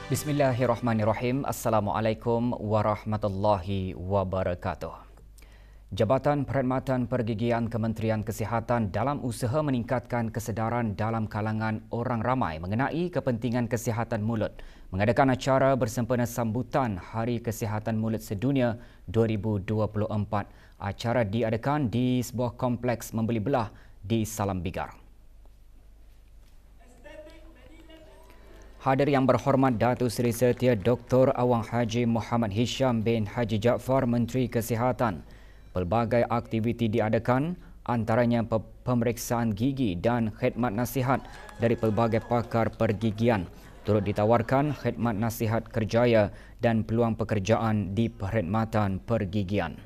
Bismillahirrahmanirrahim. Assalamualaikum warahmatullahi wabarakatuh. Jabatan Perkhidmatan Pergigian Kementerian Kesihatan dalam usaha meningkatkan kesedaran dalam kalangan orang ramai mengenai kepentingan kesihatan mulut mengadakan acara bersempena sambutan Hari Kesihatan Mulut Sedunia 2024. Acara diadakan di sebuah kompleks membeli belah di Salam Bigar. Hadir yang berhormat Datuk Seri Setia Dr. Awang Haji Muhammad Hisham bin Haji Jaafar, Menteri Kesihatan. Pelbagai aktiviti diadakan, antaranya pemeriksaan gigi dan khidmat nasihat dari pelbagai pakar pergigian. Turut ditawarkan khidmat nasihat kerjaya dan peluang pekerjaan di perkhidmatan pergigian.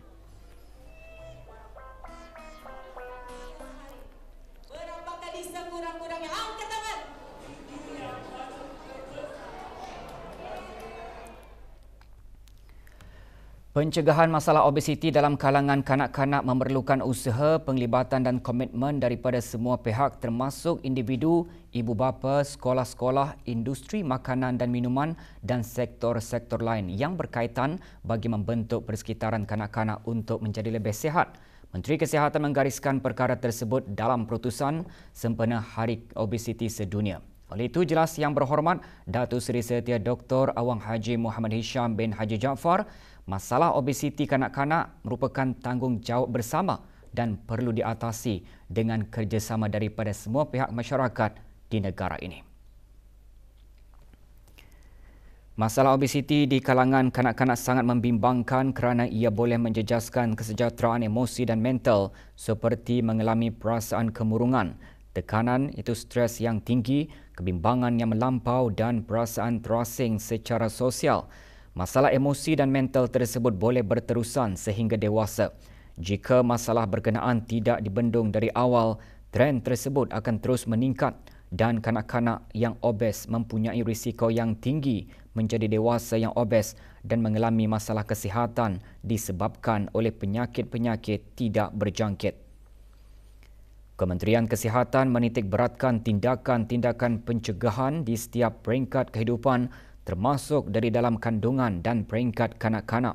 Pencegahan masalah obesiti dalam kalangan kanak-kanak memerlukan usaha, penglibatan dan komitmen daripada semua pihak termasuk individu, ibu bapa, sekolah-sekolah, industri makanan dan minuman dan sektor-sektor lain yang berkaitan bagi membentuk persekitaran kanak-kanak untuk menjadi lebih sihat. Menteri Kesihatan menggariskan perkara tersebut dalam perutusan sempena Hari Obesiti Sedunia. Oleh itu, jelas yang berhormat Datuk Seri Setia Dr. Awang Haji Muhammad Hisham bin Haji Jaafar, masalah obesiti kanak-kanak merupakan tanggungjawab bersama dan perlu diatasi dengan kerjasama daripada semua pihak masyarakat di negara ini. Masalah obesiti di kalangan kanak-kanak sangat membimbangkan kerana ia boleh menjejaskan kesejahteraan emosi dan mental seperti mengalami perasaan kemurungan, tekanan itu stres yang tinggi, kebimbangan yang melampau dan perasaan terasing secara sosial. Masalah emosi dan mental tersebut boleh berterusan sehingga dewasa. Jika masalah berkenaan tidak dibendung dari awal, trend tersebut akan terus meningkat dan kanak-kanak yang obes mempunyai risiko yang tinggi menjadi dewasa yang obes dan mengalami masalah kesihatan disebabkan oleh penyakit-penyakit tidak berjangkit. Kementerian Kesihatan menitik beratkan tindakan-tindakan pencegahan di setiap peringkat kehidupan termasuk dari dalam kandungan dan peringkat kanak-kanak.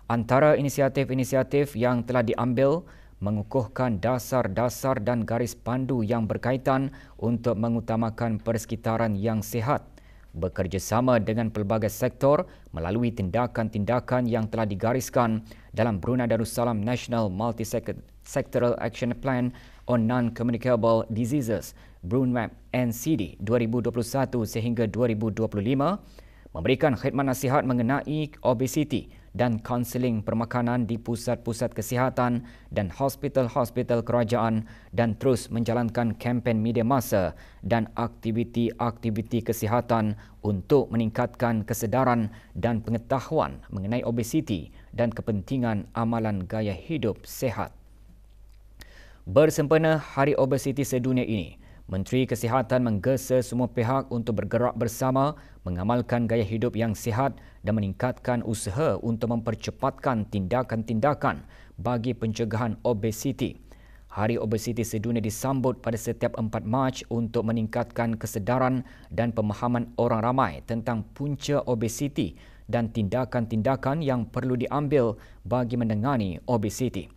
Antara inisiatif-inisiatif yang telah diambil mengukuhkan dasar-dasar dan garis pandu yang berkaitan untuk mengutamakan persekitaran yang sihat, bekerjasama dengan pelbagai sektor melalui tindakan-tindakan yang telah digariskan dalam Brunei Darussalam National Multi-Sectoral Action Plan on Non-Communicable Diseases BRUNMAP NCD 2021 sehingga 2025, memberikan khidmat nasihat mengenai obesiti dan kaunseling permakanan di pusat-pusat kesihatan dan hospital-hospital kerajaan dan terus menjalankan kempen media massa dan aktiviti-aktiviti kesihatan untuk meningkatkan kesedaran dan pengetahuan mengenai obesiti dan kepentingan amalan gaya hidup sihat. Bersempena Hari Obesiti Sedunia ini, Menteri Kesihatan menggesa semua pihak untuk bergerak bersama mengamalkan gaya hidup yang sihat dan meningkatkan usaha untuk mempercepatkan tindakan-tindakan bagi pencegahan obesiti. Hari Obesiti Sedunia disambut pada setiap 4 Mac untuk meningkatkan kesedaran dan pemahaman orang ramai tentang punca obesiti dan tindakan-tindakan yang perlu diambil bagi menangani obesiti.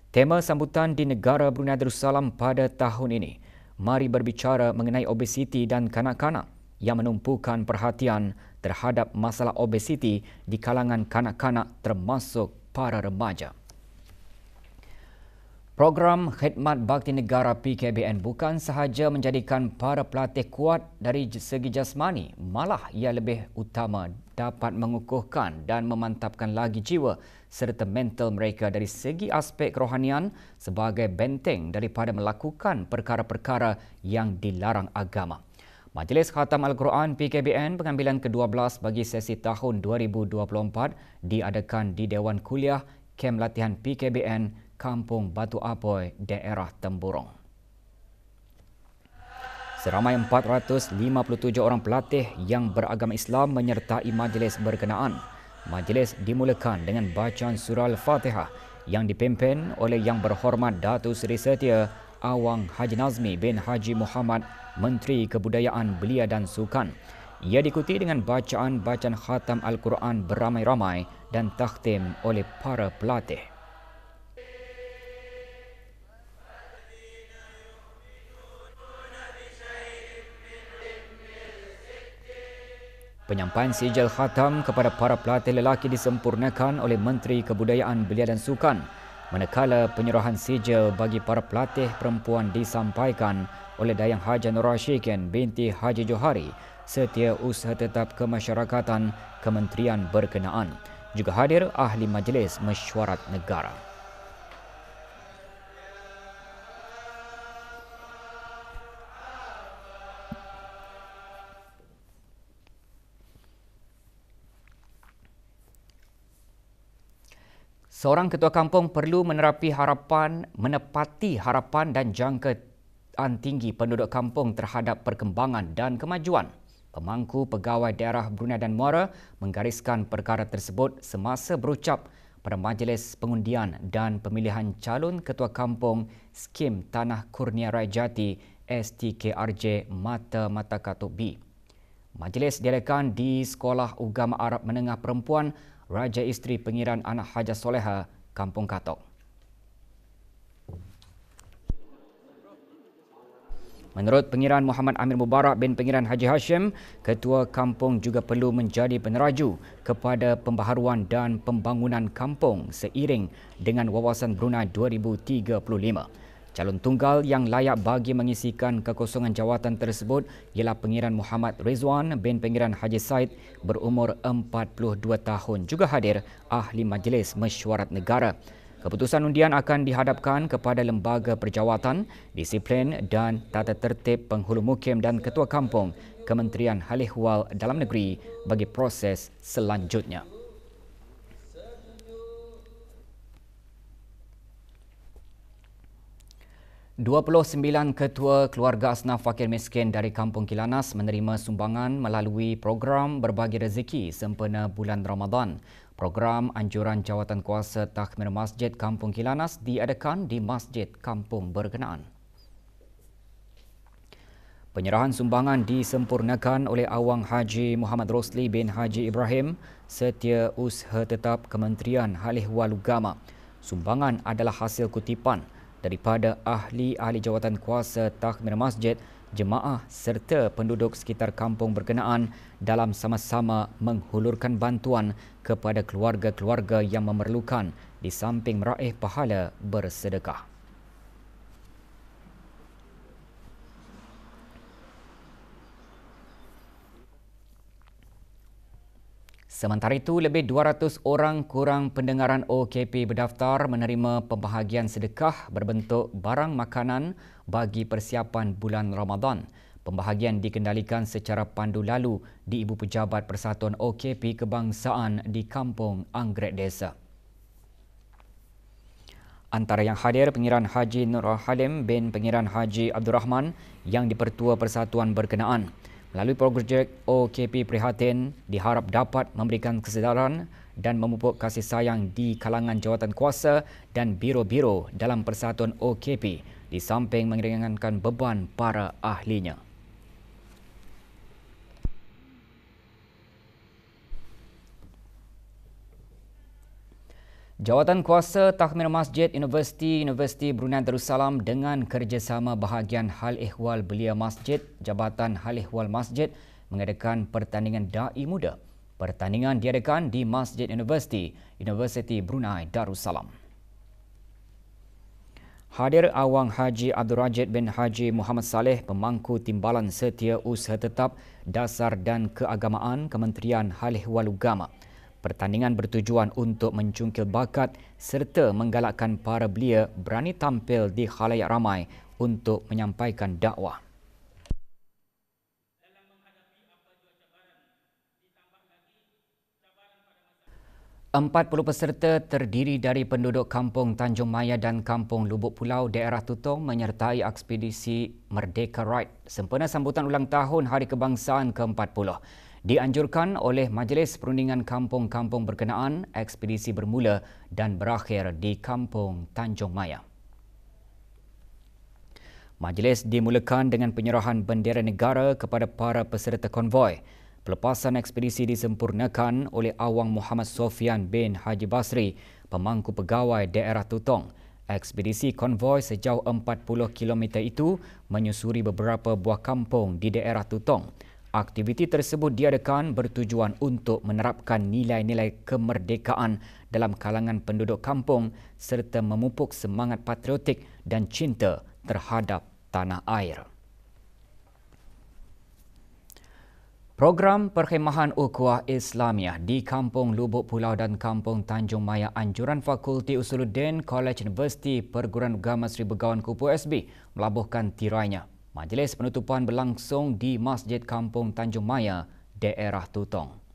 Tema sambutan di negara Brunei Darussalam pada tahun ini, mari berbicara mengenai obesiti dan kanak-kanak yang menumpukan perhatian terhadap masalah obesiti di kalangan kanak-kanak termasuk para remaja. Program Khidmat Bakti Negara PKBN bukan sahaja menjadikan para pelatih kuat dari segi jasmani, malah ia lebih utama dapat mengukuhkan dan memantapkan lagi jiwa serta mental mereka dari segi aspek kerohanian sebagai benteng daripada melakukan perkara-perkara yang dilarang agama. Majlis Khatam Al-Quran PKBN pengambilan ke-12 bagi sesi tahun 2024 diadakan di Dewan Kuliah Kem Latihan PKBN Kampung Batu Apoy, daerah Temburong. Seramai 457 orang pelatih yang beragama Islam menyertai majlis berkenaan. Majlis dimulakan dengan bacaan surah Al-Fatihah yang dipimpin oleh Yang Berhormat Datuk Seri Setia Awang Haji Nazmi bin Haji Muhammad, Menteri Kebudayaan Belia dan Sukan. Ia diikuti dengan bacaan-bacaan khatam Al-Quran beramai-ramai dan takhtim oleh para pelatih. Penyampaian sijil khatam kepada para pelatih lelaki disempurnakan oleh Menteri Kebudayaan Belia dan Sukan, manakala penyerahan sijil bagi para pelatih perempuan disampaikan oleh Dayang Haja Nur Rashikin binti Haji Johari, Setiausaha Tetap Kemasyarakatan Kementerian berkenaan. Juga hadir Ahli Majlis Mesyuarat Negara. Seorang ketua kampung perlu menepati harapan dan jangkaan tinggi penduduk kampung terhadap perkembangan dan kemajuan. Pemangku Pegawai Daerah Brunei dan Muara menggariskan perkara tersebut semasa berucap pada Majlis Pengundian dan Pemilihan Calon Ketua Kampung Skim Tanah Kurnia Raya Jati STKRJ Mata Matakatuk B. Majlis diadakan di Sekolah Ugama Arab Menengah Perempuan Raja Isteri Pengiran Anak Hajah Soleha, Kampung Katok. Menurut Pengiran Muhammad Amir Mubarak bin Pengiran Haji Hashim, Ketua Kampung juga perlu menjadi peneraju kepada pembaharuan dan pembangunan kampung seiring dengan Wawasan Brunei 2035. Calon tunggal yang layak bagi mengisikan kekosongan jawatan tersebut ialah Pengiran Muhammad Rizwan bin Pengiran Haji Said berumur 42 tahun. Juga hadir Ahli Majlis Mesyuarat Negara. Keputusan undian akan dihadapkan kepada Lembaga Perjawatan, Disiplin dan Tata Tertib Penghulu Mukim dan Ketua Kampung Kementerian Hal Ehwal Dalam Negeri bagi proses selanjutnya. ...29 ketua keluarga asnaf fakir miskin dari Kampung Kilanas menerima sumbangan melalui program Berbagi Rezeki sempena bulan Ramadan. Program anjuran Jawatan Kuasa Takhmir Masjid Kampung Kilanas diadakan di Masjid Kampung berkenaan. Penyerahan sumbangan disempurnakan oleh Awang Haji Muhammad Rosli bin Haji Ibrahim, Setiausaha Tetap Kementerian Hal Ehwal Ugama. Sumbangan adalah hasil kutipan daripada ahli-ahli jawatan kuasa takhmir masjid, jemaah serta penduduk sekitar kampung berkenaan dalam sama-sama menghulurkan bantuan kepada keluarga-keluarga yang memerlukan di samping meraih pahala bersedekah. Sementara itu, lebih 200 orang kurang pendengaran OKP berdaftar menerima pembahagian sedekah berbentuk barang makanan bagi persiapan bulan Ramadan. Pembahagian dikendalikan secara pandu lalu di Ibu Pejabat Persatuan OKP Kebangsaan di Kampung Anggrek Desa. Antara yang hadir Pengiran Haji Nur Halim bin Pengiran Haji Abdul Rahman yang dipertua persatuan berkenaan. Melalui projek OKP Prihatin, diharap dapat memberikan kesedaran dan memupuk kasih sayang di kalangan jawatan kuasa dan biro-biro dalam persatuan OKP di samping meringankan beban para ahlinya. Jawatan Kuasa Takhmir Masjid Universiti Brunei Darussalam dengan kerjasama Bahagian Hal Ehwal Belia Masjid, Jabatan Hal Ehwal Masjid mengadakan pertandingan Da'i Muda. Pertandingan diadakan di Masjid Universiti Brunei Darussalam. Hadir Awang Haji Abdul Rajid bin Haji Muhammad Saleh, Pemangku Timbalan Setiausaha Tetap Dasar dan Keagamaan Kementerian Hal Ehwal Ugama. Pertandingan bertujuan untuk mencungkil bakat serta menggalakkan para belia berani tampil di khalayak ramai untuk menyampaikan dakwah. Empat 40 peserta terdiri dari penduduk Kampung Tanjung Maya dan Kampung Lubuk Pulau Daerah Tutong menyertai ekspedisi Merdeka Ride sempena sambutan ulang tahun Hari Kebangsaan ke-40. Dianjurkan oleh Majlis Perundingan Kampung-Kampung berkenaan, ekspedisi bermula dan berakhir di Kampung Tanjung Maya. Majlis dimulakan dengan penyerahan bendera negara kepada para peserta konvoi. Pelepasan ekspedisi disempurnakan oleh Awang Muhammad Sofian bin Haji Basri, pemangku pegawai daerah Tutong. Ekspedisi konvoi sejauh 40 km itu menyusuri beberapa buah kampung di daerah Tutong. Aktiviti tersebut diadakan bertujuan untuk menerapkan nilai-nilai kemerdekaan dalam kalangan penduduk kampung serta memupuk semangat patriotik dan cinta terhadap tanah air. Program perkhemahan ukhuwah Islamiah di Kampung Lubuk Pulau dan Kampung Tanjung Maya anjuran Fakulti Usuluddin College Universiti Perguruan Agama Sri Begawan Kupu SB melabuhkan tirainya. Majlis penutupan berlangsung di Masjid Kampung Tanjung Maya, daerah Tutong.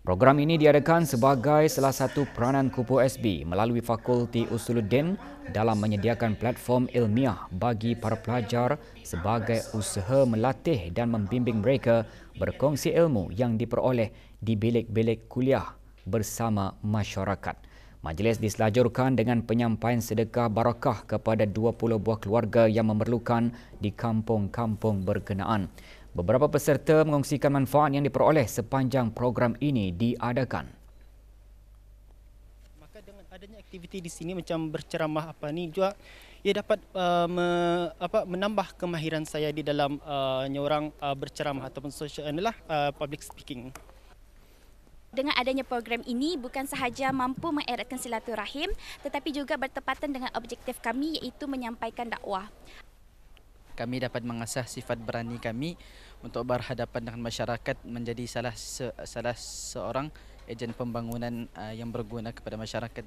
Program ini diadakan sebagai salah satu peranan Kupu SB melalui Fakulti Usuluddin dalam menyediakan platform ilmiah bagi para pelajar sebagai usaha melatih dan membimbing mereka berkongsi ilmu yang diperoleh di bilik-bilik kuliah bersama masyarakat. Majlis diselajurkan dengan penyampaian sedekah barakah kepada 20 buah keluarga yang memerlukan di kampung-kampung berkenaan. Beberapa peserta mengongsikan manfaat yang diperoleh sepanjang program ini diadakan. Maka dengan adanya aktiviti di sini macam berceramah juga ia dapat menambah kemahiran saya di dalam nyorang berceramah ataupun public speaking. Dengan adanya program ini bukan sahaja mampu mengeratkan silaturahim tetapi juga bertepatan dengan objektif kami iaitu menyampaikan dakwah. Kami dapat mengasah sifat berani kami untuk berhadapan dengan masyarakat menjadi salah seorang ejen pembangunan yang berguna kepada masyarakat.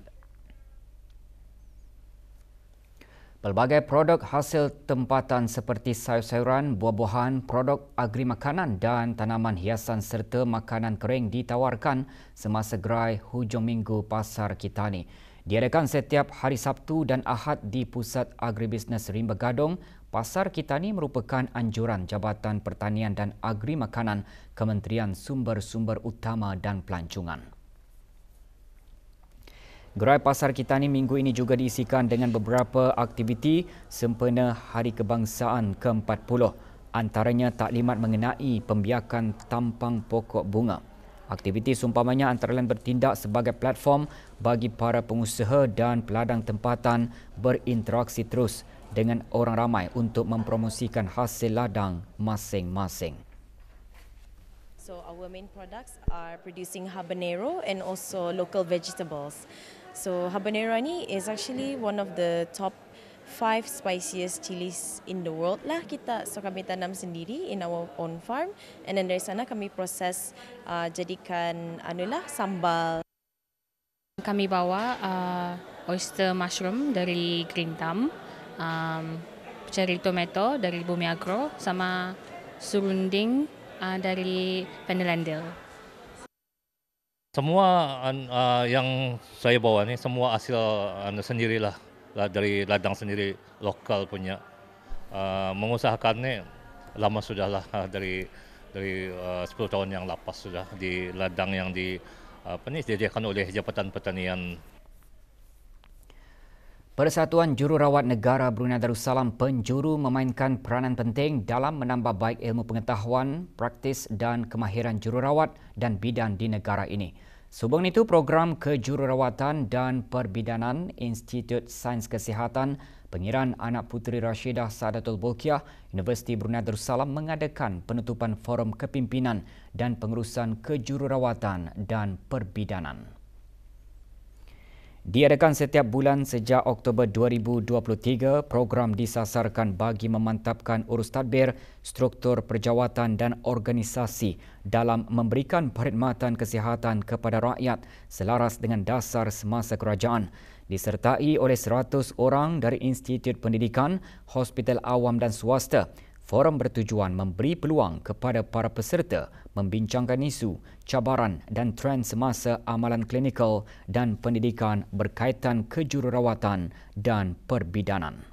Pelbagai produk hasil tempatan seperti sayur-sayuran, buah-buahan, produk agri makanan dan tanaman hiasan serta makanan kering ditawarkan semasa gerai hujung minggu Pasar Kitani. Diadakan setiap hari Sabtu dan Ahad di Pusat Agribisnes Rimba Gadong. Pasar Kitani merupakan anjuran Jabatan Pertanian dan Agri Makanan Kementerian Sumber-Sumber Utama dan Pelancongan. Gerai Pasar Kitani minggu ini juga diisikan dengan beberapa aktiviti sempena Hari Kebangsaan ke-40. Antaranya taklimat mengenai pembiakan tampang pokok bunga. Aktiviti seumpamanya antara lain bertindak sebagai platform bagi para pengusaha dan peladang tempatan berinteraksi terus dengan orang ramai untuk mempromosikan hasil ladang masing-masing. So our main products are producing habanero and also local vegetables. So habanero ni is actually one of the top 5 spiciest chilies in the world lah kita. So kami tanam sendiri in our own farm and then dari sana kami proses jadikan sambal. Kami bawa oyster mushroom dari Green Thumb, cherry tomato dari Bumi Agro sama serunding dari Pendelandel. Semua yang saya bawa ni semua hasil sendirilah. Dari ladang sendiri lokal punya. Mengusahakan ni lama sudahlah dari 10 tahun yang lepas sudah di ladang yang disediakan oleh Jabatan Pertanian. Persatuan Jururawat Negara Brunei Darussalam penjuru memainkan peranan penting dalam menambah baik ilmu pengetahuan, praktis dan kemahiran jururawat dan bidan di negara ini. Sehubung itu, program kejururawatan dan perbidanan Institut Sains Kesihatan Pengiran Anak Puteri Rashidah Saadatul Bolkiah Universiti Brunei Darussalam mengadakan penutupan forum kepimpinan dan pengurusan kejururawatan dan perbidanan. Diadakan setiap bulan sejak Oktober 2023, program disasarkan bagi memantapkan urus tadbir, struktur perjawatan dan organisasi dalam memberikan perkhidmatan kesihatan kepada rakyat selaras dengan dasar semasa kerajaan. Disertai oleh 100 orang dari institut pendidikan, hospital awam dan swasta. Forum bertujuan memberi peluang kepada para peserta membincangkan isu, cabaran dan trend semasa amalan klinikal dan pendidikan berkaitan kejururawatan dan perbidanan.